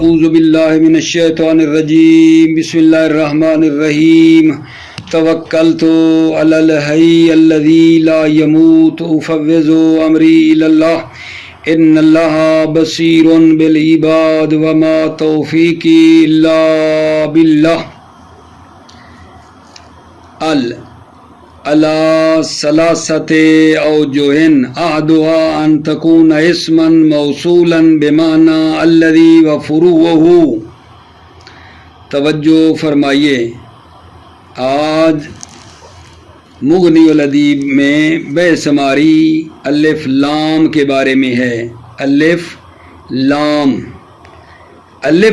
اعوذ باللہ من الشیطان الرجیم بسم اللہ الرحمن الرحیم توکلت علی الحی الذی لا یموت افوض امری الی اللہ ان اللہ بصیر بالعباد وما توفیقی الا باللہ علی ثلاثۃ اوجہ احدها ان تکون اسما موصولا بمعنی الذی وفروعہ۔ توجہ فرمائیے، آج مغنی الادیب میں بحث ہماری الف لام کے بارے میں ہے۔ الف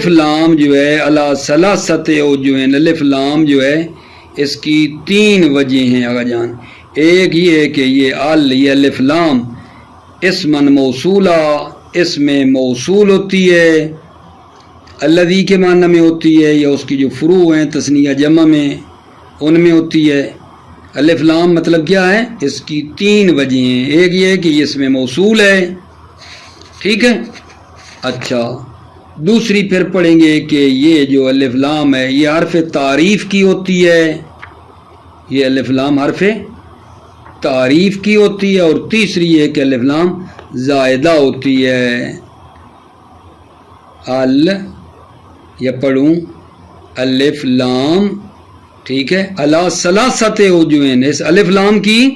لام جو ہے علی ثلاثۃ اوجہ، الف لام جو ہے اس کی تین وجہ ہیں آقا جان۔ ایک یہ ہے کہ یہ الف لام اسمن موصولہ، اس میں موصول ہوتی ہے، الذی کے معنی میں ہوتی ہے، یا اس کی جو فروع ہیں تثنیہ جمع میں ان میں ہوتی ہے۔ الف لام مطلب کیا ہے؟ اس کی تین وجہ ہیں۔ ایک یہ ہے کہ یہ اس میں موصول ہے، ٹھیک ہے۔ اچھا، دوسری پھر پڑھیں گے کہ یہ جو الف لام ہے یہ حرف تعریف کی ہوتی ہے، یہ الف لام حرف تعریف کی ہوتی ہے، اور تیسری یہ کہ الف لام زائدہ ہوتی ہے۔ یا پڑھوں الف لام، ٹھیک ہے، علی ثلاثۃ اوجہ، اس الف لام کی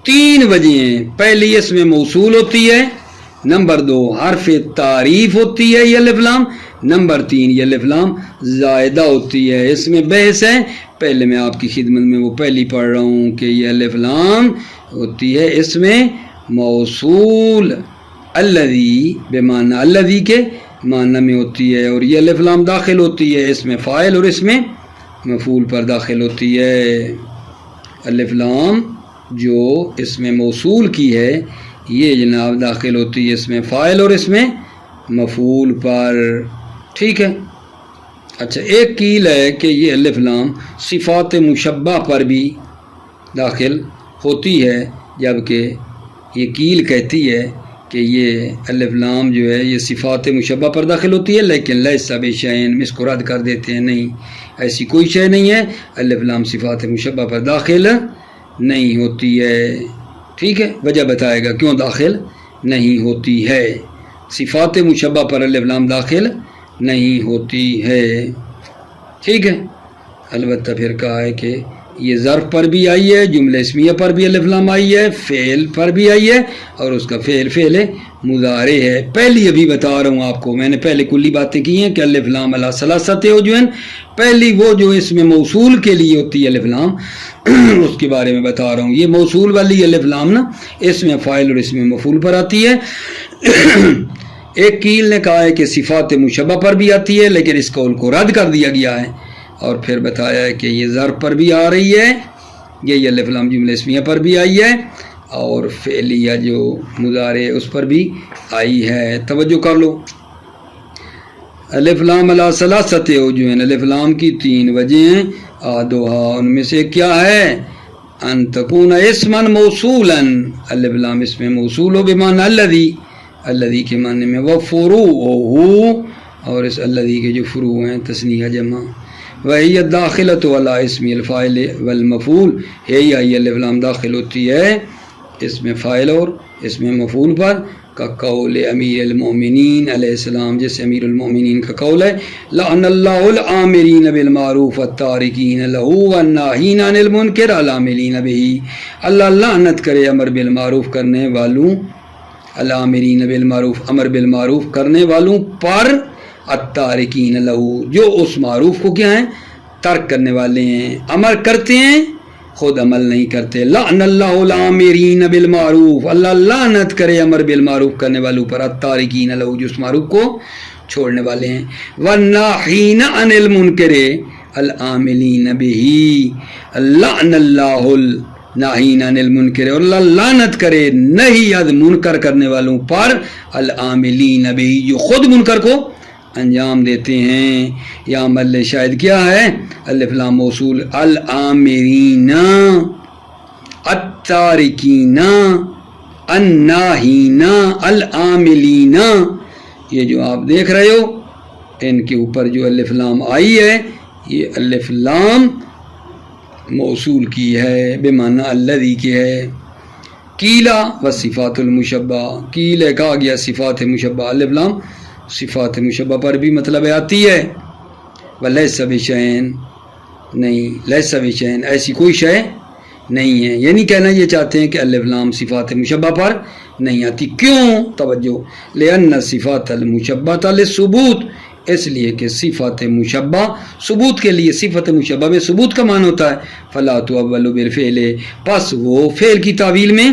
تین وجہ ہیں۔ پہلی اس میں موصول ہوتی ہے، نمبر دو حرف تعریف ہوتی ہے یہ الف لام، نمبر تین یہ الف لام زائدہ ہوتی ہے۔ اس میں بحث ہے، پہلے میں آپ کی خدمت میں وہ پہلی پڑھ رہا ہوں کہ یہ الف لام ہوتی ہے اس میں موصول، الذی بمعنی الذی کے معنی میں ہوتی ہے، اور یہ الف لام داخل ہوتی ہے اس میں فاعل اور اس میں مفعول پر داخل ہوتی ہے۔ الف لام جو اس میں موصول کی ہے یہ جناب داخل ہوتی ہے اس میں فاعل اور اس میں مفعول پر، ٹھیک ہے۔ اچھا، ایک قیل ہے کہ یہ الف لام صفات مشبہ پر بھی داخل ہوتی ہے، جبکہ یہ قیل کہتی ہے کہ یہ الف لام جو ہے یہ صفات مشبہ پر داخل ہوتی ہے، لیکن لیس بشیء، اس کو رد کر دیتے ہیں، نہیں ایسی کوئی شے نہیں ہے، الف لام صفات مشبہ پر داخل نہیں ہوتی ہے، ٹھیک ہے۔ وجہ بتائے گا کیوں داخل نہیں ہوتی ہے، صفات مشبہ پر الف لام داخل نہیں ہوتی ہے، ٹھیک ہے۔ البتہ پھر کہا ہے کہ یہ ظرف پر بھی آئی ہے، جملہ اسمیہ پر بھی الف لام آئی ہے، فعل پر بھی آئی ہے، اور اس کا فعل مضارع ہے۔ پہلی ابھی بتا رہا ہوں آپ کو، میں نے پہلے کلی باتیں کی ہیں کہ الف لام علی ثلاثۃ اوجہ، پہلی وہ جو اس میں موصول کے لیے ہوتی ہے الف لام، اس کے بارے میں بتا رہا ہوں۔ یہ موصول والی الف لام نا اس میں فاعل اور اس میں مفعول پر آتی ہے۔ ایک قیل نے کہا ہے کہ صفات مشبہ پر بھی آتی ہے، لیکن اس قول کو رد کر دیا گیا ہے، اور پھر بتایا ہے کہ یہ ظرف پر بھی آ رہی ہے، یہ الف لام جملہ اسمیہ پر بھی آئی ہے، اور فعلیہ جو مضارع اس پر بھی آئی ہے۔ توجہ کر لو، الف لام علی ثلاثۃ اوجہ، الف لام کی تین وجہ ہیں، آدھوہا ان میں سے کیا ہے؟ ان تکون اسما موصولا، الف لام اس میں موصول ہو بمعنی الذی، الذی کے معنی میں، وفروعہ، اور اس الذی کے جو فروع ہیں تثنیہ جمع، وہی داخلۃ علی اسم الفاعل والمفعول، یہ الف لام داخل ہوتی ہے اس میں فاعل اور اس میں مفعول پر، کا قول امیر المومنین علیہ السلام، جیسے امیر المومنین کا قول ہے، لعن اللہ العامرین بالمعروف والتارکین لہ والناہین عن المنکر العاملین بہ، اللہ لعنت کرے امر بالمعروف کرنے والوں، العامرین بالمعروف امر بالمعروف کرنے والوں پر، التارکین لہ جو اس معروف کو کیا ہیں ترک کرنے والے ہیں، امر کرتے ہیں خود عمل نہیں کرتے، لعن اللہ العامرین بالمعروف، اللہ لعنت کرے امر بالمعروف کرنے والوں پر، التارکین لہ جو اس معروف کو چھوڑنے والے ہیں، والناہین عن المنکر العاملین بہ، لعن اللہ الناہین عن المنکر، اور اللہ لعنت کرے نہیں از منکر کرنے والوں پر، العاملین بہ جو خود منکر کو انجام دیتے ہیں۔ یا محل شاہد کیا ہے؟ الف لام موصول، العامرین، التارکین، الناہین، العاملین، یہ جو آپ دیکھ رہے ہو ان کے اوپر جو الف لام آئی ہے یہ الف لام موصول کی ہے بمعنی الذی کی ہے. کیلا و صفات المشبہ، کیلے کہا گیا صفات مشبہ، الف لام صفات مشبہ پر بھی مطلب آتی ہے. ولیس بشیء، نہیں لیس بشیء، ایسی کوئی شے نہیں ہے. یعنی کہنا یہ چاہتے ہیں کہ الف لام صفات مشبہ پر نہیں آتی. کیوں؟ توجہ، لأن صفات المشبہ للثبوت، اس لیے کہ صفات مشبہ ثبوت کے لیے، صفت مشبہ میں ثبوت کا معنی ہوتا ہے. فلا تؤول بالفعل، پس وہ فعل کی تعویل میں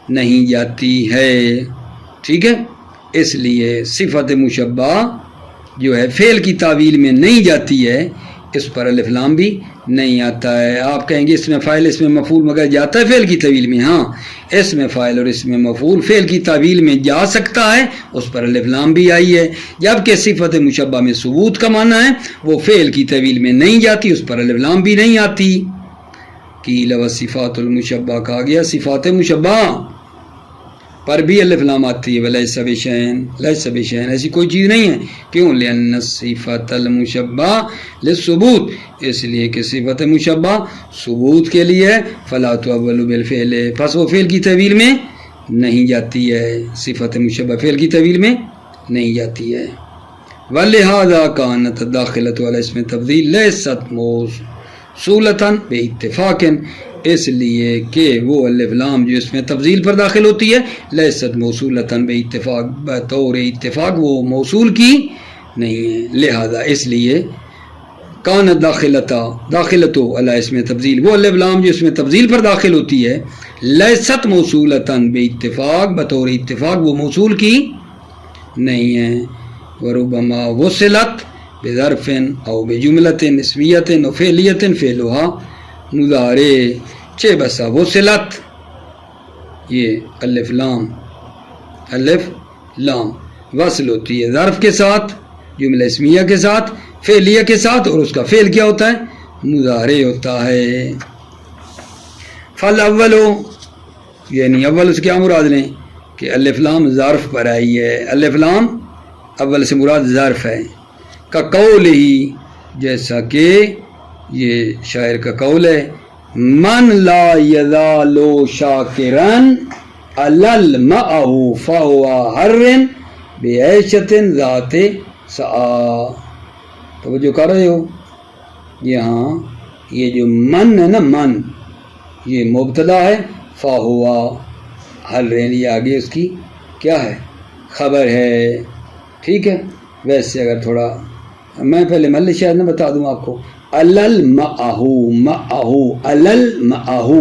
نہیں جاتی ہے. ٹھیک ہے، اس لیے صفت مشبہ جو ہے فعل کی تعویل میں نہیں جاتی ہے، اس پر الف لام بھی نہیں آتا ہے. آپ کہیں گے اس میں فاعل اس میں مفعول مگر جاتا ہے فعل کی تعویل میں. ہاں، اس میں فاعل اور اس میں مفعول فعل کی تعویل میں جا سکتا ہے، اس پر الف لام بھی آئی ہے. جبکہ صفت مشبہ میں ثبوت کا معنی ہے وہ فعل کی تعویل میں نہیں جاتی، اس پر الف لام بھی نہیں آتی. قیل وصفات المشبہ، کہا گیا صفات مشبہ پر بھی الف لام آتی ہے. ولیس بشیء، لیس بشیء، ایسی کوئی چیز نہیں ہے. کیوں؟ لأن صفات المشبہ للثبوت، اس لیے کہ صفت مشبہ ثبوت کے لیے. فلا تؤول بالفعل، پس وہ فعل کی تعویل میں نہیں جاتی ہے، صفت مشبہ فعل کی تعویل میں نہیں جاتی ہے. ولہذا کانت داخلۃ علی اسم تفضیل لیست موصولۃ باتفاق، اس لیے کہ وہ الف لام جو اس میں تفضیل پر داخل ہوتی ہے لیست موصولۃ باتفاق، بطور اتفاق وہ موصول کی نہیں ہے. لہذا اس لیے کانت داخلۃ علی اسم تفضیل، وہ الف لام جو اس میں تفضیل پر داخل ہوتی ہے لیست موصولۃ باتفاق، بطور اتفاق وہ موصول کی نہیں ہے. وربما وصلت بظرف او بجملۃ اسمیۃ او فعلیۃ فعلها مضارع، چہ بسا وصلت، یہ الف لام وصل ہوتی ہے ظرف کے ساتھ، جملہ اسمیہ کے ساتھ، فعلیہ کے ساتھ، اور اس کا فعل کیا ہوتا ہے؟ مضارع ہوتا ہے. فالاول، یعنی اول سے کیا مراد لیں کہ الف لام ظرف پر آئی ہے. الف لام اول سے مراد ظرف ہے. کا قول ہی، جیسا کہ یہ شاعر کا قول ہے، من لا یزال شاکرا علل معه فهو حر بعیشۃ ذات سعا. توجہ کر رہے ہو؟ یہاں یہ جو من ہے نا، من یہ مبتدا ہے، فہوا حر، یہ آگے اس کی کیا ہے؟ خبر ہے. ٹھیک ہے، ویسے اگر تھوڑا میں پہلے مل شاید نہ بتا دوں آپ کو، علل معہو، علل معہو،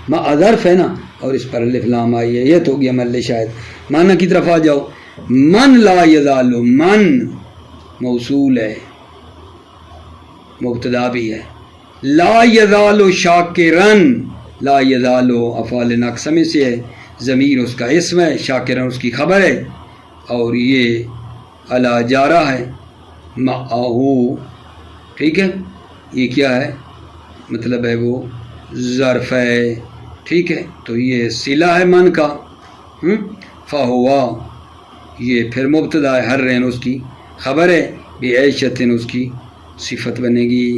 مع ظرف ہے نا اور اس پر الف لام آئی ہے، یہ تو ہو گیا مل شاید. معنی کی طرف آ جاؤ. من لا یزال، من موصول ہے، مبتدا بھی ہے. لا یزال شاکرن، لا یزال افعال ناقصہ میں سے ہے، ضمیر اس کا اسم ہے، شاکرن اس کی خبر ہے، اور یہ علی جارہ ہے، معہو. ٹھیک ہے، یہ کیا ہے؟ مطلب ہے وہ ظرف ہے. ٹھیک ہے، تو یہ صلہ ہے من کا. فہوا یہ پھر مبتدا ہے، ہر رین اس کی خبر ہے، بعیشۃ اس کی صفت بنے گی.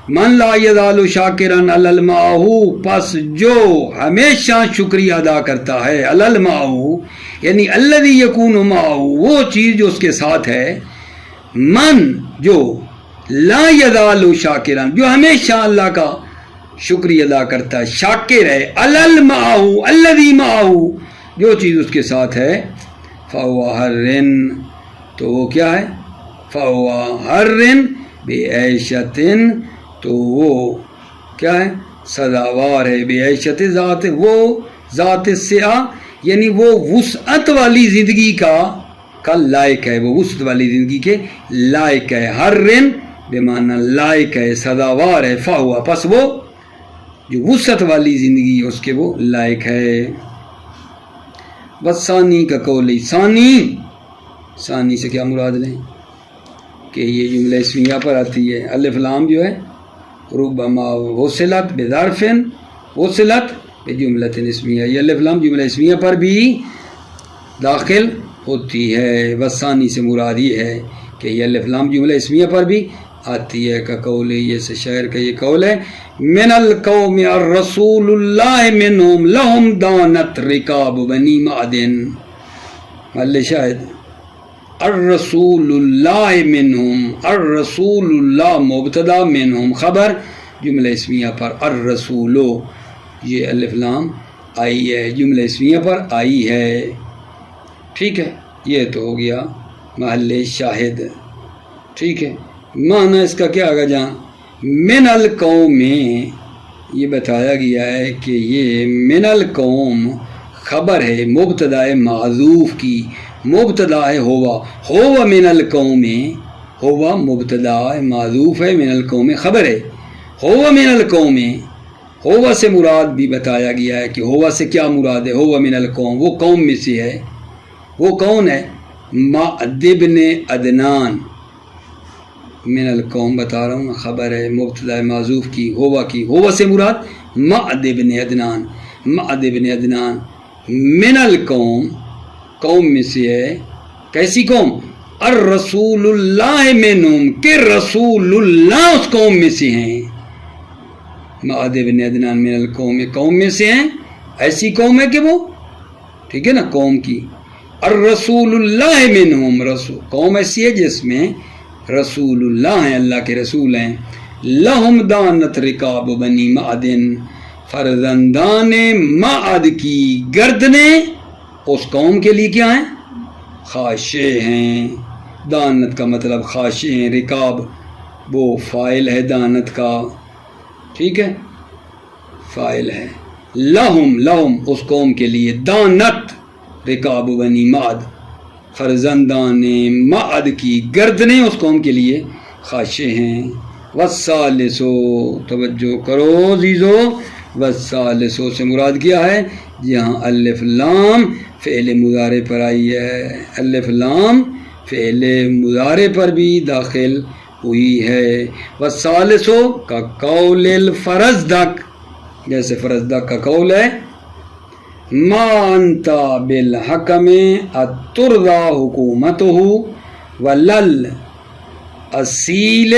من لا یزال شاکرن علی معہو، پس جو ہمیشہ شکریہ ادا کرتا ہے، علی معہو یعنی الذی یکون معہو، وہ چیز جو اس کے ساتھ ہے. من جو لا یزال شاکرن، جو ہمیشہ اللہ کا شکریہ ادا کرتا ہے، شاکر ہے، علی معہو الذی معہو، جو چیز اس کے ساتھ ہے، فہو حر، تو وہ کیا ہے؟ فہو حر بعیشۃ، تو وہ کیا ہے؟ سزاوار ہے، بعیشۃ ذات، وہ ذات سعہ یعنی وہ وسعت والی زندگی کا لائق ہے، وہ وسعت والی زندگی کے لائق ہے. ہر رن بمعنی لائق ہے، سزاوار ہے. فہوا، پس وہ جو وسعت والی زندگی اس کے وہ لائق ہے. بس ثانی کا قول، ثانی سے کیا مراد لیں کہ یہ جملہ اسمیہ پر آتی ہے. الف لام جو ہے ربما وصلت بظرف وصلت بجملۃ اسمیہ، یہ الف لام جملہ اسمیہ پر بھی داخل ہوتی ہے. وثانی سے مراد یہ ہے کہ یہ الف لام جملہ اسمیہ پر بھی آتی ہے. کا قول ہے، یہ سے شاعر کا یہ قول ہے، من القوم الرسول اللہ منہم لہم دانت رکاب بنی معدن. محل شاہد الرسول اللہ منہم، الرسول اللہ مبتدا، منہم خبر، جملہ اسمیہ پر الرسولو، یہ الف لام آئی ہے، جملہ اسمیہ پر آئی ہے. ٹھیک ہے، یہ تو ہو گیا محل شاہد. ٹھیک ہے، معنی اس کا کیا آگا جہاں من القوم میں یہ بتایا گیا ہے کہ یہ من القوم خبر ہے مبتدا معذوف کی، مبتدا ہے ہوا من القوم، ہوا مبتدا معذوف ہے، من القوم خبر ہے، ہوا من القوم. ہوا سے مراد بھی بتایا گیا ہے کہ ہوا سے کیا مراد ہے، ہوا من القوم وہ قوم میں سے ہے. وہ کون ہے؟ معد ابن عدنان. من القوم بتا رہا ہوں، خبر ہے مبتدا معذوف کی، ہوا سے مراد معد ابن عدنان. معد ابن عدنان من القوم قوم میں سے ہے. کیسی قوم؟ الرسول اللہ منہم، کہ رسول اللہ اس قوم میں سے ہیں. معد ابن عدنان من القوم قوم میں سے ہیں، ایسی قوم ہے کہ وہ ٹھیک ہے نا قوم کی. الرسول اللہ منہم، رسول قوم ایسی ہے جس میں رسول اللہ ہیں، اللہ کے رسول ہیں. لہم دانت رکاب بنی معدن، فرزندان معد کی گردنیں اس قوم کے لیے کیا ہیں؟ خاشع ہیں. دانت کا مطلب خاشع ہیں. رکاب وہ فاعل ہے دانت کا، ٹھیک ہے فاعل ہے. لہم اس قوم کے لیے، دانت رکاب بنی معد، فرزندان معد کی گردنیں اس قوم کے لیے خاشع ہیں. والثالثو، توجہ کرو عزیزو، والثالثو سے مراد کیا ہے؟ جہاں الف لام فعل مضارع پر آئی ہے، الف لام فعل مضارع پر بھی داخل ہوئی ہے. والثالثو کا قول الفرزدق، جیسے فرزدق کا قول ہے، ما انت بالحکم اترضى حکومتہ ولل اصیل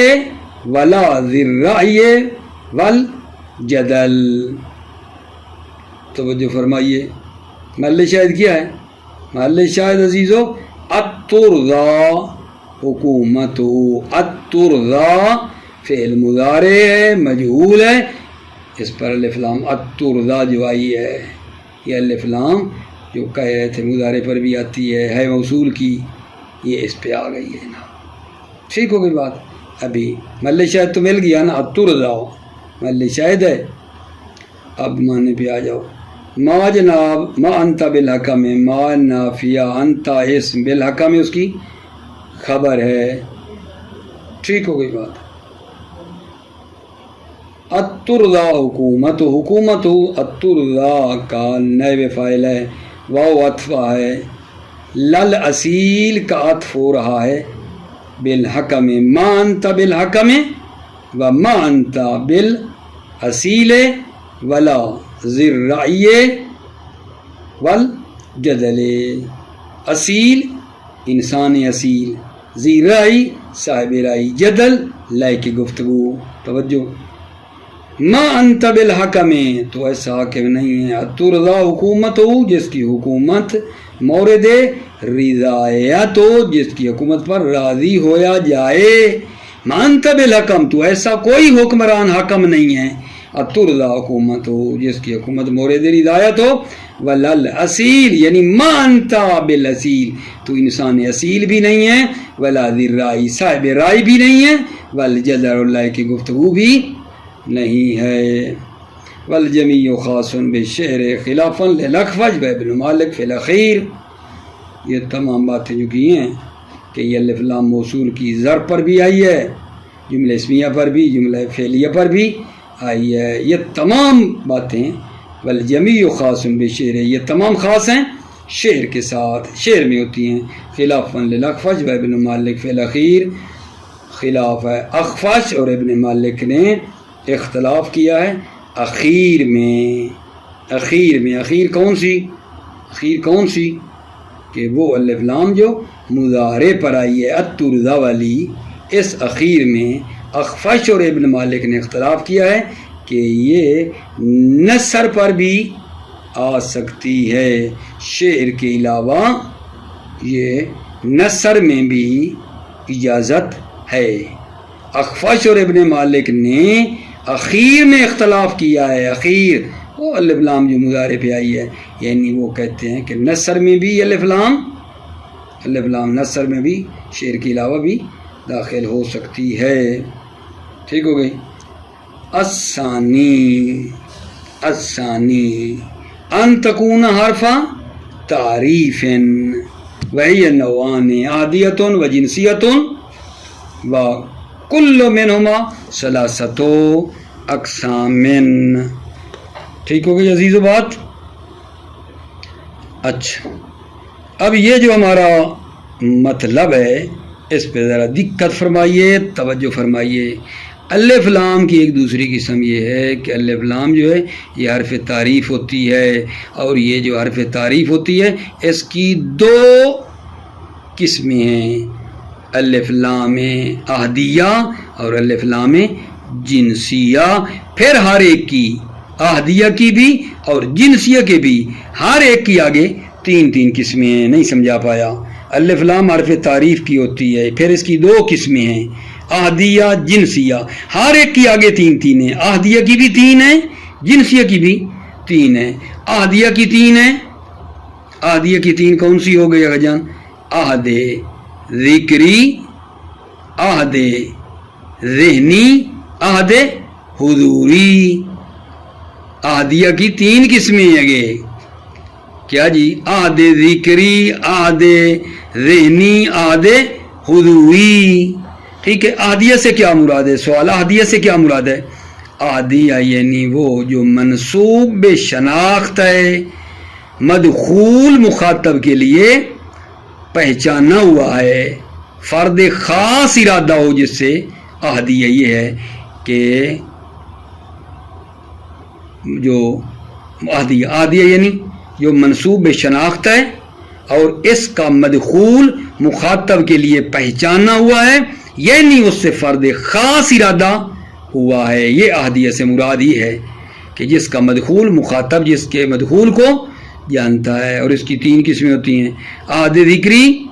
ولا ذی الرأی والجدل. توجہ فرمائیے، محل شاہد کیا ہے؟ محل شاہد عزیزو اترضى حکومتہ. اترضى فعل مضارع ہے، مجہول ہے، اس پر الف لام اترضى جو آئی ہے، یہ الف لام جو کہہ رہے تھے مضارع پر بھی آتی ہے موصول کی، یہ اس پہ آ گئی ہے نا. ٹھیک ہو گئی بات. ابھی محل شاہد تو مل گیا نا، اترضى محل شاہد ہے. اب معنی پہ آ جاؤ. ما جناب، ما انت بالحکم، ما نافیہ، انت اسم، بالحکم اس کی خبر ہے. ٹھیک ہو گئی بات. اترضى حکومت، حکومت اترضى کا نائب فاعل ہے، واو عطف ہے. لل اصیل کا عطف ہو رہا ہے بالحکم، ما انت بالحکم و ما انت بالاصیل ولا ذی الرأی والجدل. اصیل انسان اصیل، ذی رأی صاحب رأی، جدل لائے کی گفتگو. توجہ، ما انت بالحکم تو ایسا حاکم نہیں ہے. اترضى حکومت ہو جس کی حکومت مورد رضایت ہو، جس کی حکومت پر راضی ہویا جائے. ما انت بالحکم تو ایسا کوئی حکمران حاکم نہیں ہے. اترضى حکومت ہو جس کی حکومت مورد رضایت ہو. ولل اصیل یعنی ما انت بالاصیل تو انسان اصیل بھی نہیں ہے، ولا ذی الرأی صاحب رائے بھی نہیں ہے، والجدل اللہ کی گفتگو بھی نہیں ہے. والجمیع خاص بالشعر خلافا للاخفش وابن مالک فی الاخیر. یہ تمام باتیں جو کی ہیں کہ یہ الف لام موصول کی ضرب پر بھی آئی ہے، جملہ اسمیہ پر بھی، جملہ فعلیہ پر بھی آئی ہے. یہ تمام باتیں والجمیع خاص بالشعر، یہ تمام خاص ہیں شعر کے ساتھ، شعر میں ہوتی ہیں. خلافا للاخفش وابن مالک فی الاخیر، خلاف ہے اخفش اور ابن مالک نے اختلاف کیا ہے اخیر میں. اخیر میں، اخیر کون سی؟ اخیر کون سی؟ کہ وہ الف لام جو مضارع پر آئی ہے الترضا والی، اس اخیر میں اخفش اور ابن مالک نے اختلاف کیا ہے کہ یہ نثر پر بھی آ سکتی ہے، شعر کے علاوہ یہ نثر میں بھی اجازت ہے۔ اخفش اور ابن مالک نے اخیر میں اختلاف کیا ہے، اخیر وہ الف لام جو مضارع پہ آئی ہے، یعنی وہ کہتے ہیں کہ نثر میں بھی الف لام نثر میں بھی شعر کے علاوہ بھی داخل ہو سکتی ہے۔ ٹھیک ہو گئی۔ الثانی ان تکون حرف تعریف وہی نوعان عادیۃ و جنسیۃ و کل منہما ثلاثۃ اقسام۔ ٹھیک ہو گئی عزیز و بات۔ اچھا، اب یہ جو ہمارا مطلب ہے اس پہ ذرا دقت فرمائیے، توجہ فرمائیے۔ الف لام کی ایک دوسری قسم یہ ہے کہ الف لام جو ہے یہ حرف تعریف ہوتی ہے، اور یہ جو حرف تعریف ہوتی ہے اس کی دو قسمیں ہیں، الف لام عہدیہ اور الف لام جنسیہ۔ پھر ہر ایک کی، عہدیہ کی بھی اور جنسیہ کے بھی، ہر ایک کی آگے تین قسمیں ہیں۔ نہیں سمجھا پایا؟ الف لام حرف تعریف کی ہوتی ہے، پھر اس کی دو قسمیں ہیں، عہدیہ جنسیہ، ہر ایک کی آگے تین ہیں۔ عہدیہ کی بھی تین ہیں، جنسیہ کی بھی تین ہیں۔ عہدیہ کی تین ہیں، عہدیہ کی تین کون سی ہو گئی جان؟ عہد ذکری، عہد ذہنی، عہد حضوری۔ عہدیہ کی تین قسمیں ہیں کیا جی؟ عہد ذکری، عہد ذہنی، عہد حضوری۔ ٹھیک ہے، عہدیہ سے کیا مراد ہے؟ سوال عہدیہ سے کیا مراد ہے؟ عہدیہ یعنی وہ جو منسوب بے شناخت ہے، مدخول مخاطب کے لیے پہچانا ہوا ہے، فرد خاص ارادہ ہو، جس سے عہدیہ یہ ہے کہ جو عہدیہ یعنی جو منسوب بے شناخت ہے اور اس کا مدخول مخاطب کے لیے پہچانا ہوا ہے، یعنی اس سے فرد خاص ارادہ ہوا ہے۔ یہ عہدیہ سے مراد ہی ہے کہ جس کا مدخول مخاطب جس کے مدخول کو جانتا ہے، اور اس کی تین قسمیں ہوتی ہیں۔ عہد ذکری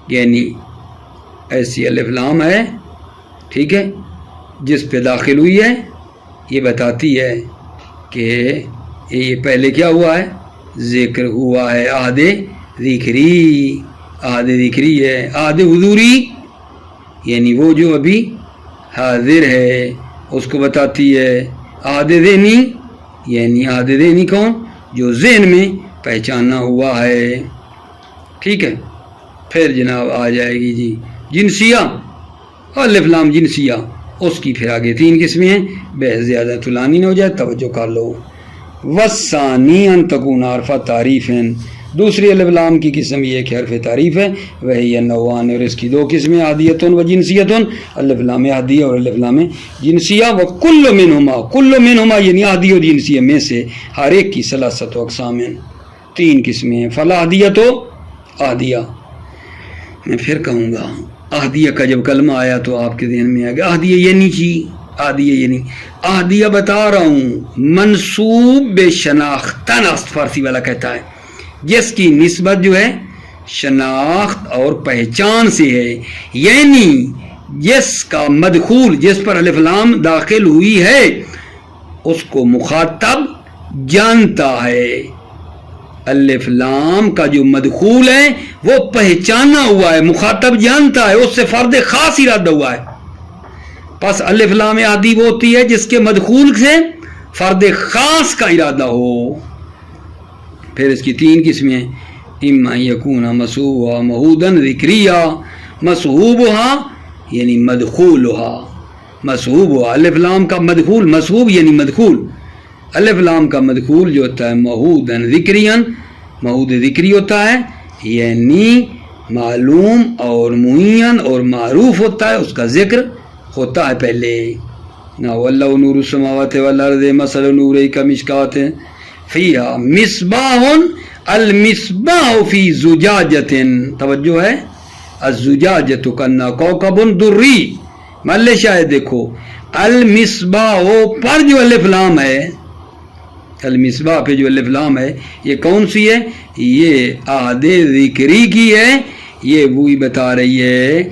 یعنی ایسی الف لام ہے، ٹھیک ہے، جس پہ داخل ہوئی ہے، یہ بتاتی ہے کہ یہ پہلے کیا ہوا ہے؟ ذکر ہوا ہے۔ عہد ذکری، عہد ذکری ہے۔ عہد حضوری یعنی وہ جو ابھی حاضر ہے اس کو بتاتی ہے۔ عہد ذہنی یعنی عہد ذہنی کون؟ جو ذہن میں پہچانا ہوا ہے۔ ٹھیک ہے، پھر جناب آ جائے گی جی جنسیہ، الف لام جنسیہ، اس کی پھر آگے تین قسمیں ہیں، بحث زیادہ طولانی نہ ہو جائے، توجہ کر لو۔ والثانی ان تکون حرف تعریف، دوسری الف لام کی قسم یہ کہ حرف تعریف ہے، وہی نوعان، اور اس کی دو قسمیں عہدیۃ و جنسیۃ، الف لام عہدیہ اور الف لام جنسیہ، و کل منہما یعنی عہدیہ و جنسیہ میں سے ہر ایک کی ثلاثۃ اقسام، تین قسمیں ہیں۔ فالعہدیہ تو عہدیہ، میں پھر کہوں گا عہدیہ کا جب کلمہ آیا تو آپ کے ذہن میں آ گیا عہدیہ یعنی چی، عہدیہ یعنی عہدیہ بتا رہا ہوں منسوب بے شناختن، فارسی والا کہتا ہے جس کی نسبت جو ہے شناخت اور پہچان سے ہے، یعنی جس کا مدخول جس پر الف لام داخل ہوئی ہے اس کو مخاطب جانتا ہے۔ الف لام کا جو مدخول ہے وہ پہچانا ہوا ہے، مخاطب جانتا ہے، اس سے فرد خاص ارادہ ہوا ہے۔ پس الف لام عہدی وہ ہوتی ہے جس کے مدخول سے فرد خاص کا ارادہ ہو۔ پھر اس کی تین قسمیں، اما یکون مصحوبا محودا ذکریہ، مصحوبہا یعنی مدخولہا، مصحوبہا الف لام کا مدخول، مصحوب یعنی مدخول، الف لام کا مدخول جو ہوتا ہے محودا ذکریہ، محود ذکری ہوتا ہے، یعنی معلوم اور معین اور معروف ہوتا ہے، اس کا ذکر ہوتا ہے پہلے۔ نا واللہ نور السماوات والارض مثل نورہ کمشکات فیہا مصباح المصباح فی زجاجۃ، توجہ ہے، الزجاجۃ کنا کوکب دری، محل شاید دیکھو المصباح پر جو الف لام ہے، المصباح پہ جو الف لام ہے یہ کون سی ہے؟ یہ عہد ذکری کی ہے، یہ وہی بتا رہی ہے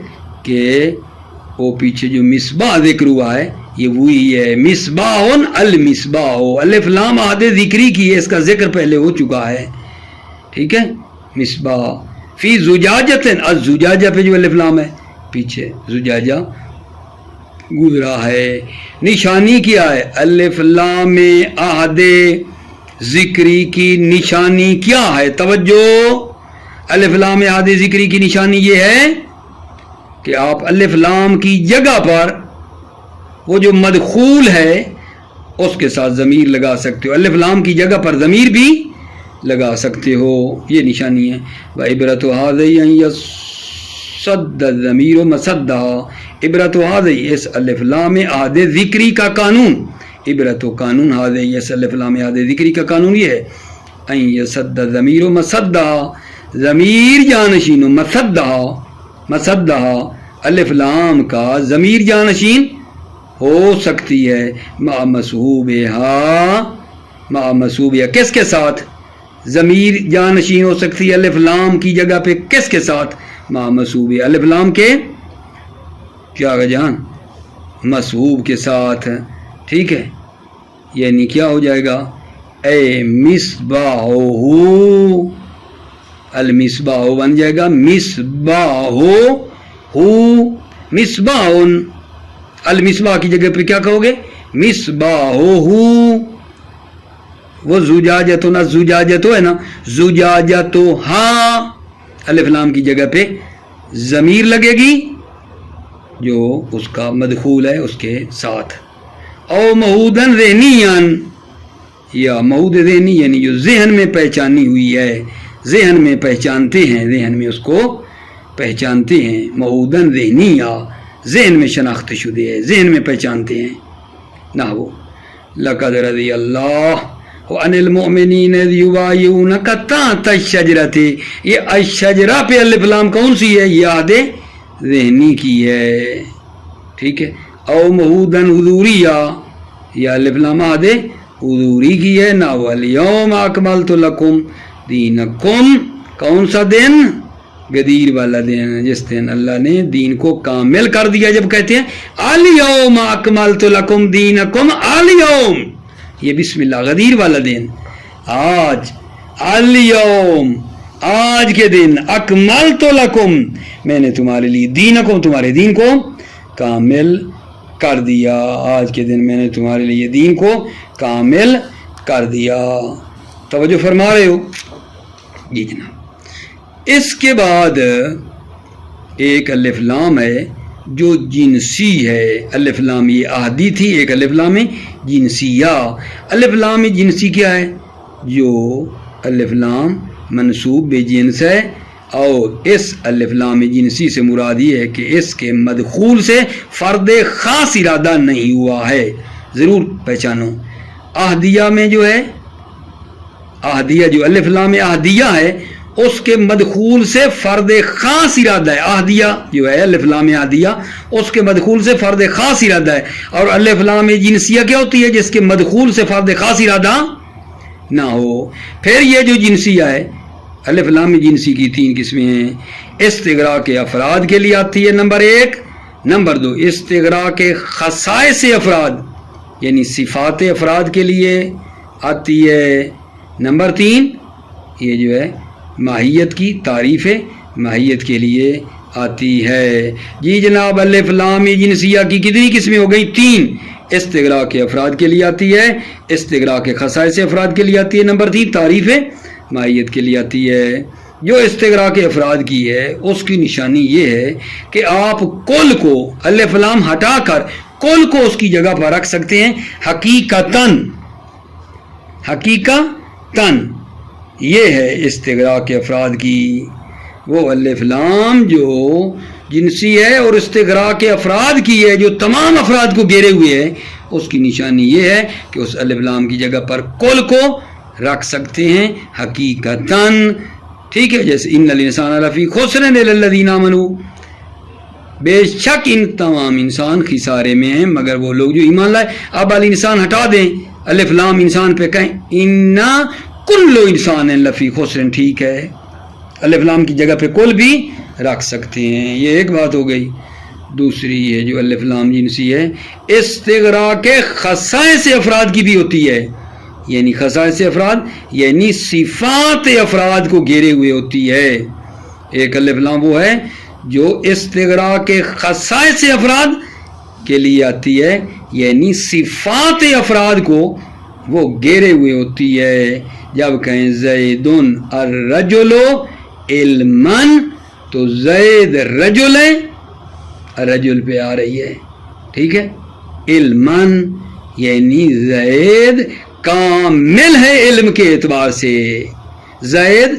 کہ وہ پیچھے جو مصباح ذکر ہوا ہے یہ وہی ہے، مصباح المصباح، الف لام عہد ذکری کی ہے، اس کا ذکر پہلے ہو چکا ہے، ٹھیک ہے، مصباح فی زجاجۃ، الزجاجہ پہ جو الف لام ہے پیچھے زجاجہ گزرا ہے، نشانی کیا ہے؟ الف لام عہد ذکری کی نشانی کیا ہے؟ توجہ، الف لام عہد ذکری کی نشانی یہ ہے کہ آپ الف لام کی جگہ پر وہ جو مدخول ہے اس کے ساتھ ضمیر لگا سکتے ہو، الف لام کی جگہ پر ضمیر بھی لگا سکتے ہو، یہ نشانی ہے۔ وعبرۃ هذه ان يصد الضمیر مصدها، عبرت هذه اس الف لام عہد ذکری کا قانون، عبرت و قانون هذه اس الف لام عہد ذکری کا قانون یہ ہے ان يصد الضمیر مصدها، ضمیر جانشین و مصدها الف لام کا ضمیر جانشین ہو سکتی ہے، مع مصحوبها کس کے ساتھ؟ ضمیر جانشین ہو سکتی ہے الف لام کی جگہ پہ کس کے ساتھ؟ مع مصحوبها الف لام کے کیا جان مصحوب کے ساتھ، ٹھیک ہے، یعنی کیا ہو جائے گا؟ اے مصباح، المصباح بن جائے گا مصباح، مصباح، المصباح کی جگہ پہ کیا کہو گے؟ مصباح، وہ زجاجت نا، زجاجت ہے نا، زجاجت ہاں الف لام کی جگہ پہ ضمیر لگے گی جو اس کا مدخول ہے اس کے ساتھ، او محودن ذہنیان، یا محود ذہنی یعنی جو ذہن میں پہچانی ہوئی ہے، ذہن میں پہچانتے ہیں، ذہن میں اس کو پہچانتے ہیں، محودن ذہنیہ ذہن میں شناخت شدہ ہے، ذہن میں پہچانتے ہیں، نحو لقد رضی اللہ عن المؤمنین اذ یبایعونک تحت الشجرۃ، یہ الشجرہ پہ الف لام کون سی ہے؟ یاد ذہنی کی ہے، ٹھیک ہے، او محودن حضوریہ، یہ الف لام عہد حضوری کی ہے، نا والیوم اکملت لکم دینکم، کون سا دن؟ غدیر والا دن، جس دن اللہ نے دین کو کامل کر دیا، جب کہتے ہیں الیوم اکملت لکم دینکم، الیوم یہ بسم اللہ غدیر والا دن، آج، الیوم آج کے دن، اکملت لکم میں نے تمہارے لیے، دینکم تمہارے دین کو کامل کر دیا، آج کے دن میں نے تمہارے لیے دین کو کامل کر دیا، توجہ فرما رہے ہو؟ جی جناب۔ اس کے بعد ایک الف لام ہے جو جنسی ہے، الف لام یہ عہدی تھی، ایک الف لام جنسیہ، الف لام جنسی کیا ہے؟ جو الف لام منصوب بے جنس ہے، اور اس الف لام جنسی سے مراد یہ ہے کہ اس کے مدخول سے فرد خاص ارادہ نہیں ہوا ہے، ضرور پہچانو۔ عہدیہ میں جو ہے، عہدیہ جو الف لام عہدیہ ہے اس کے مدخول سے فرد خاص ارادہ ہے، عہدیہ جو ہے الف لام عہدیہ اس کے مدخول سے فرد خاص ارادہ ہے، اور الف لام جنسیہ کیا ہوتی ہے؟ جس کے مدخول سے فرد خاص ارادہ نہ ہو۔ پھر یہ جو جنسیہ ہے، الف لام جنسی کی 3 قسمیں ہیں، استغراق کے افراد کے لیے آتی ہے نمبر 1، نمبر 2 استغراق کے خصائص افراد یعنی صفات افراد کے لیے آتی ہے، نمبر 3 یہ جو ہے ماہیت کی تعریف ماہیت کے لیے آتی ہے۔ جی جناب، الف لام جنسیہ کی کتنی قسمیں ہو گئی؟ 3، استغراق کے افراد کے لیے آتی ہے، استغراق کے خصائص افراد کے لیے آتی ہے، نمبر 3 تعریف ماہیت کے لیے آتی ہے۔ جو استغراق افراد کی ہے اس کی نشانی یہ ہے کہ آپ کل کو الف لام ہٹا کر کل کو اس کی جگہ پر رکھ سکتے ہیں، حقیقتاً یہ ہے استغراق افراد کی، وہ الف لام جو جنسی ہے اور استغراق افراد کی ہے جو تمام افراد کو گھیرے ہوئے ہے، اس کی نشانی یہ ہے کہ اس الف لام کی جگہ پر کل کو رکھ سکتے ہیں حقیقتاً، ٹھیک ہے. جیسے ان الانسان لفی خسر الا الذین آمنوا، بے شک ان تمام انسان خسارے میں ہیں مگر وہ لوگ جو ایمان لائے. اب الانسان ہٹا دیں، الف لام انسان پہ کہیں انا کل انسان لفی خسر، ٹھیک ہے، الف لام کی جگہ پہ کل بھی رکھ سکتے ہیں. یہ ایک بات ہو گئی. دوسری ہے جو الف لام جنسی ہے، استغراق خصائص افراد کی بھی ہوتی ہے. یعنی خصائص افراد یعنی صفات افراد کو گھیرے ہوئے ہوتی ہے. ایک الف لام وہ ہے جو استغراق خصائص افراد کے لیے آتی ہے، یعنی صفات افراد کو وہ گھیرے ہوئے ہوتی ہے. جب کہیں زید الرجل علما تو زید رجل ہے، رجل پہ آ رہی ہے، ٹھیک ہے. علما یعنی زید کامل ہے علم کے اعتبار سے. زید،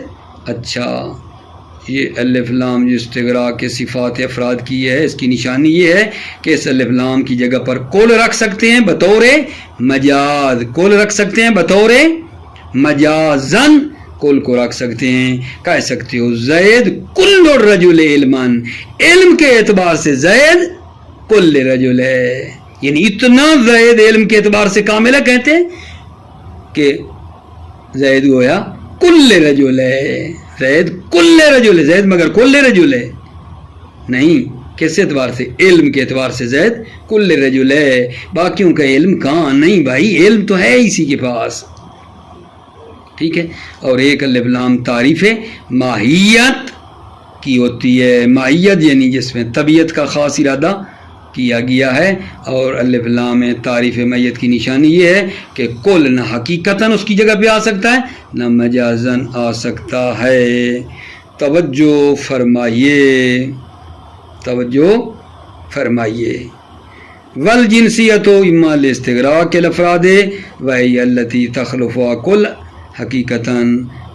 اچھا یہ الف لام جو استغراق کے صفات افراد کی ہے، اس کی نشانی یہ ہے کہ اس الف لام کی جگہ پر کل رکھ سکتے ہیں بطور مجاز، کل رکھ سکتے ہیں بطور مجازن، کل کو رکھ سکتے ہیں. کہہ سکتے ہو زید کل الرجل علما، علم کے اعتبار سے زید کل رجل ہے، یعنی اتنا زید علم کے اعتبار سے کامل ہے. کہتے ہیں کہ زید گویا کل رجل ہے، زید کل رجل ہے، زید مگر کل رجل ہے نہیں. کس اعتبار سے؟ علم کے اعتبار سے زید کل رجل ہے. باقیوں کا علم کہاں؟ نہیں بھائی، علم تو ہے اسی کے پاس، ٹھیک ہے. اور ایک الف لام تعریف ماہیت کی ہوتی ہے. ماہیت یعنی جس میں طبیعت کا خاص ارادہ کیا گیا ہے. اور الف لام تعریف ماہیت کی نشانی یہ ہے کہ کل نہ حقیقتاً اس کی جگہ پہ آ سکتا ہے نہ مجازن آ سکتا ہے. توجہ فرمائیے، توجہ فرمائیے. والجنسیت اما الاستغراق الافراد وهي التي تخلف کل حقیقتاً.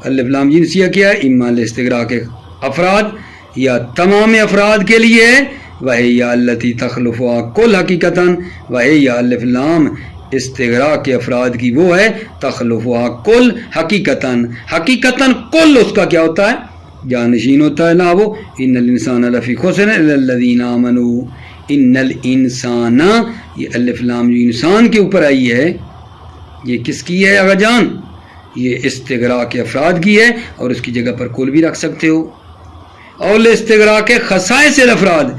الف لام جنسیہ کیا ہے؟ اما الاستغراق افراد، یا تمام افراد کے لیے، وہی التی تخلف کل حقیقتاً. وہی الف لام استغراق کے افراد کی وہ ہے تخلف کل حقیقتاً. حقیقتاً کل اس کا کیا ہوتا ہے؟ جانشین ہوتا ہے. نہ وہ ان الانسان لفی خسر الا الذین آمنوا. ان الانسان، یہ الف لام جو انسان کے اوپر آئی ہے یہ کس کی ہے آغا جان؟ یہ استغراق افراد کی ہے، اور اس کی جگہ پر کل بھی رکھ سکتے ہو. اور استغراق خصائص الافراد،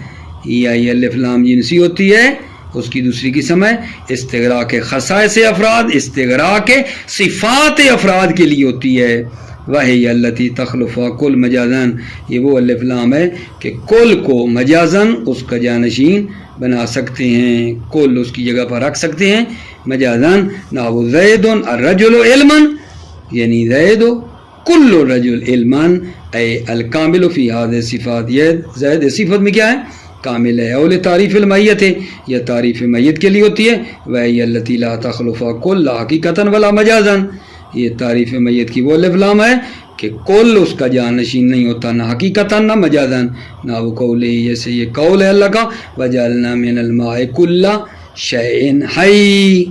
یہ الف لام جنسی ہوتی ہے، اس کی دوسری قسم ہے استغراق خصائص افراد، استغراق صفات افراد کے لیے ہوتی ہے. وہی التی تخلف کل مجازن، یہ وہ الف لام ہے کہ کل کو مجازن اس کا جانشین بنا سکتے ہیں، کل اس کی جگہ پر رکھ سکتے ہیں مجازن. نحو زید الرجل علما، یعنی زید کل الرجل علما اے الکامل فی هذه صفات. یہ زید صفت میں کیا ہے؟ کامل ہے. اول تعریف المعیت ہے، یہ تعریف معیت کے لیے ہوتی ہے. وہی التی لا تخلف کل لا حقیقتاً ولا مجازن. یہ تعریف معیت کی وہ الف لام ہے کہ کل اس کا جانشین نہیں ہوتا، نہ حقیقتاً نہ مجازن. نہ وہ قول ہے، جیسے یہ قول ہے اللہ کا وجعلنا من الماء کل شیء حی.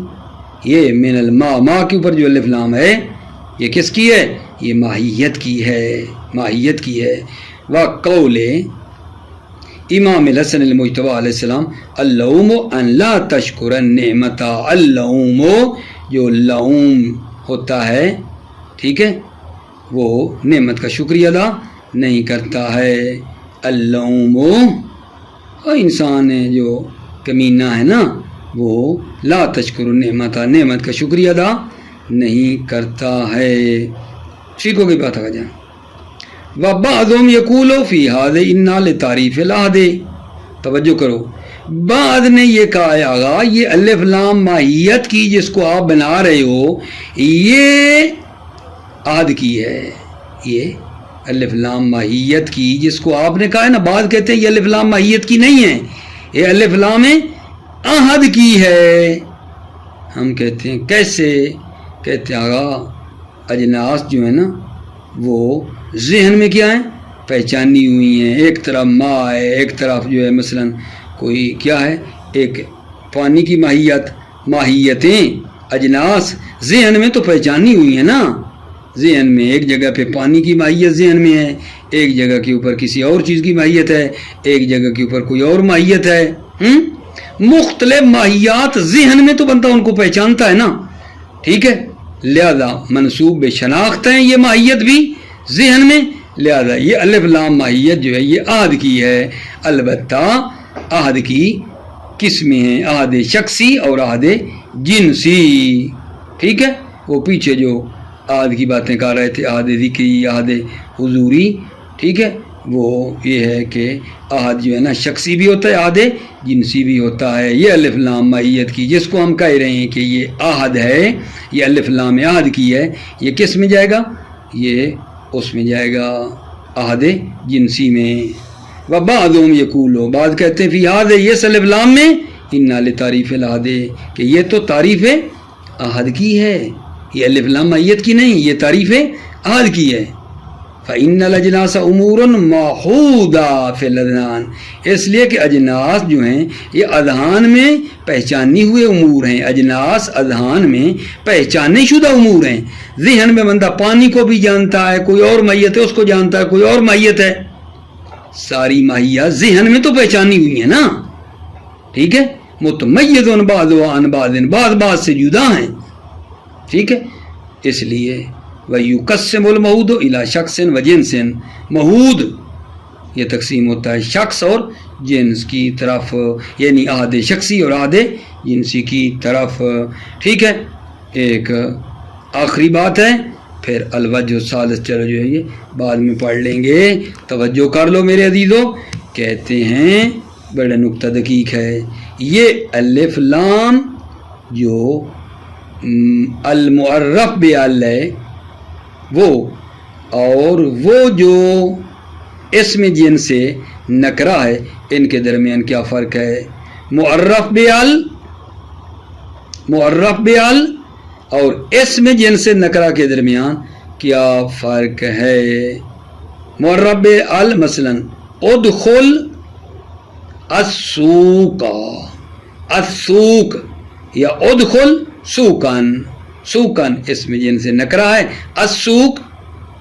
یہ من الماء، ماء کے اوپر جو الف لام ہے یہ کس کی ہے؟ یہ ماہیت کی ہے، ماہیت کی ہے. وقول امام الحسن المجتبی علیہ السلام اللوم ان لا تشکر النعمت. اللوم جو لوم ہوتا ہے، ٹھیک ہے، وہ نعمت کا شکریہ ادا نہیں کرتا ہے. اللوم، اور انسان ہے جو کمینہ ہے نا، وہ لا تشکر النعمت، نعمت کا شکریہ ادا نہیں کرتا ہے. ٹھیک ہو گئی بات آ جائیں. وَبَعْضُهُمْ يَقُولُ فِي هَذَا إِنَّا لِتَعْرِيفِ الْعَهْدِ. توجہ کرو، بعد نے یہ کہا ہے آغا، یہ الف لام ماہیت کی جس کو آپ بنا رہے ہو یہ عہد کی ہے. یہ الف لام ماہیت کی جس کو آپ نے کہا ہے نا، بعد کہتے ہیں یہ الف لام ماہیت کی نہیں ہے، یہ الف لام عہد کی ہے. ہم کہتے ہیں کیسے؟ کہتے ہیں آغا اجناس جو ہے نا وہ ذہن میں کیا ہے؟ پہچانی ہوئی ہیں. ایک طرف ماء ہے، ایک طرف جو ہے مثلا کوئی کیا ہے، ایک پانی کی ماہیت، ماہیتیں اجناس ذہن میں تو پہچانی ہوئی ہے نا، ذہن میں ایک جگہ پہ پانی کی ماہیت ذہن میں ہے، ایک جگہ کے اوپر کسی اور چیز کی ماہیت ہے، ایک جگہ کے اوپر کوئی اور ماہیت ہے، مختلف ماہیات ذہن میں تو بندہ ان کو پہچانتا ہے نا، ٹھیک ہے، لہذا منصوب بے شناخت ہیں یہ ماہیت بھی ذہن میں، لہذا یہ الف لام ماہیت جو ہے یہ عہد کی ہے، البتہ عہد کی قسمیں ہیں، عہد شخصی اور عہد جنسی، ٹھیک ہے، وہ پیچھے جو عہد کی باتیں کر رہے تھے، عہد ذکری، عہد حضوری، ٹھیک ہے، وہ یہ ہے کہ عہد جو ہے نا شخصی بھی ہوتا ہے، عہد جنسی بھی ہوتا ہے، یہ الف لام ماہیت کی جس کو ہم کہہ رہے ہیں کہ یہ عہد ہے، یہ الف لام عہد کی ہے، یہ کس میں جائے گا؟ یہ اس میں جائے گا عہد جنسی میں۔ وبعضهم یقولون، بعض کہتے ہیں فی هذا یہ الف لام میں انا لتعریف العہد، کہ یہ تو تعریف عہد کی ہے، یہ الف لام ماہیت کی نہیں، یہ تعریف عہد کی ہے۔ فإن الأجناس أمور معہودة فی الأذہان، اس لیے کہ اجناس جو ہیں یہ اذہان میں پہچانی ہوئے امور ہیں، اجناس اذہان میں پہچانے شدہ امور ہیں، ذہن میں بندہ پانی کو بھی جانتا ہے، کوئی اور ماہیت ہے اس کو جانتا ہے، کوئی اور ماہیت ہے، ساری ماہیات ذہن میں تو پہچانی ہوئی ہیں نا، ٹھیک ہے، متمیز بعضها عن بعض، بعض سے جدا ہیں، ٹھیک ہے، اس لیے وَيُقَسِّمُ الْمَوْضُ إِلَى شَخْصٍ وَجِنْسٍ، مہود یہ تقسیم ہوتا ہے شخص اور جنس کی طرف، یعنی عہد شخصی اور عہد جنسی کی طرف، ٹھیک ہے۔ ایک آخری بات ہے، پھر الوجہ الثالث چلو جو ہے یہ بعد میں پڑھ لیں گے، توجہ کر لو میرے عزیزو، کہتے ہیں بڑا نقطہ دقیق ہے، یہ الف لام جو المعرف بال ہے وہ، اور وہ جو اسم جن سے نکرہ ہے، ان کے درمیان کیا فرق ہے؟ معرف بیال اور اسم جن سے نکرہ کے درمیان کیا فرق ہے؟ معرف بیال مثلا ادخل السوق، السوق یا ادخل سوقن، سوقن اسم جن سے نکرہ ہے، السوق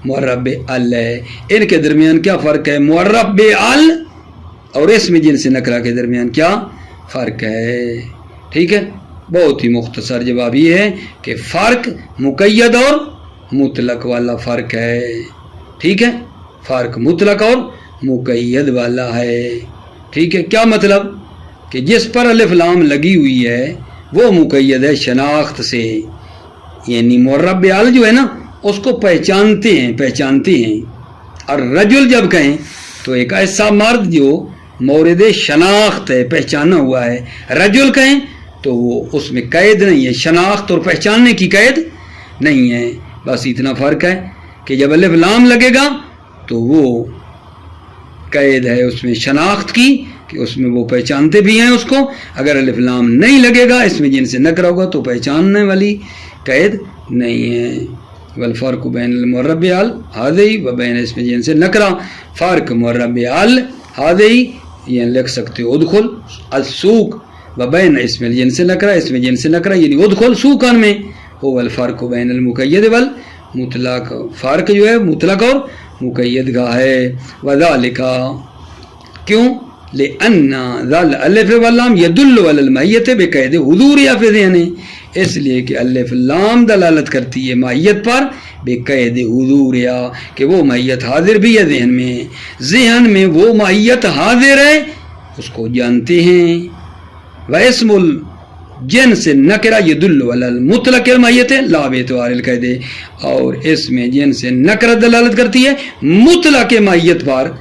معرف بیال ہے، ان کے درمیان کیا فرق ہے؟ معرف بیال اور اسم جن سے نکرہ کے درمیان کیا فرق ہے؟ ٹھیک ہے، بہت ہی مختصر جواب یہ ہے کہ فرق مقید اور مطلق والا فرق ہے، ٹھیک ہے، فرق مطلق اور مقید والا ہے، ٹھیک ہے۔ کیا مطلب؟ کہ جس پر الف لام لگی ہوئی ہے وہ مقید ہے شناخت سے، یعنی معرف بیال جو ہے نا اس کو پہچانتے ہیں، اور رجل جب کہیں تو ایک ایسا مرد جو مورد شناخت ہے، پہچانا ہوا ہے، رجل کہیں تو وہ اس میں قید نہیں ہے، شناخت اور پہچاننے کی قید نہیں ہے، بس اتنا فرق ہے کہ جب الف لام لگے گا تو وہ قید ہے اس میں شناخت کی، کہ اس میں وہ پہچانتے بھی ہیں اس کو، اگر الف لام نہیں لگے گا اس میں جن سے نکرہ ہوگا تو پہچاننے والی قید نہیں ہے۔ والفرق بین المعرف بیال ہذی و بین اسم جنس نکرہ، فرق معرف بیال ہذی یہ لکھ سکتے ہو ادخل السوق و بین اسم جنس نکرہ، اسم جنس نکرہ یعنی ادخل سوقن میں، هو الفرق بین المقید والمطلق، فرق جو ہے مطلق اور مقید کا ہے۔ وذالک کیوں؟ لأن ذل الف واللام يدل على المعیت بقید حضور یا فی ذہن، اس لیے کہ الف لام دلالت کرتی ہے معیت پر بقید حضور، یا کہ وہ معیت حاضر بھی ہے ذہن میں، ذہن میں وہ معیت حاضر ہے اس کو جانتے ہیں۔ واسم الجنس نکرہ يدل على المطلق المعیت لا باعتبار القید، اور اس میں جنس نکرہ دلالت کرتی ہے مطلق معیت پر،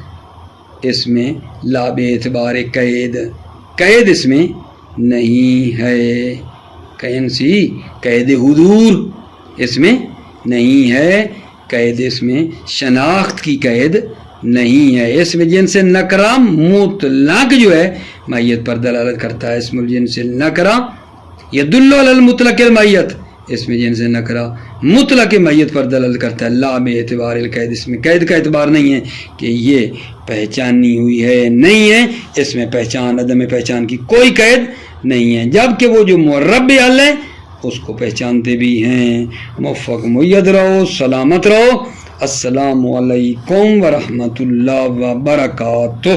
اس میں لا باعتبار قید، قید اس میں نہیں ہے، قید حضور اس میں نہیں ہے، قید اس میں شناخت کی قید نہیں ہے، اس میں جنس نکرہ مطلق جو ہے معیت پر دلالت کرتا ہے، اسم الجنس نکرہ یدل علی المطلق المعیت، اس میں جنس نکرہ مطلق معیت پر دلالت کرتا ہے، لا باعتبار القید، اس میں قید کا اعتبار نہیں ہے کہ یہ پہچانی ہوئی ہے، نہیں ہے، اس میں پہچان عدم پہچان کی کوئی قید نہیں ہے، جبکہ وہ جو معرف بیال ہے اس کو پہچانتے بھی ہیں. موفق مید رہو، سلامت رہو. السلام علیکم ورحمۃ اللہ وبرکاتہ.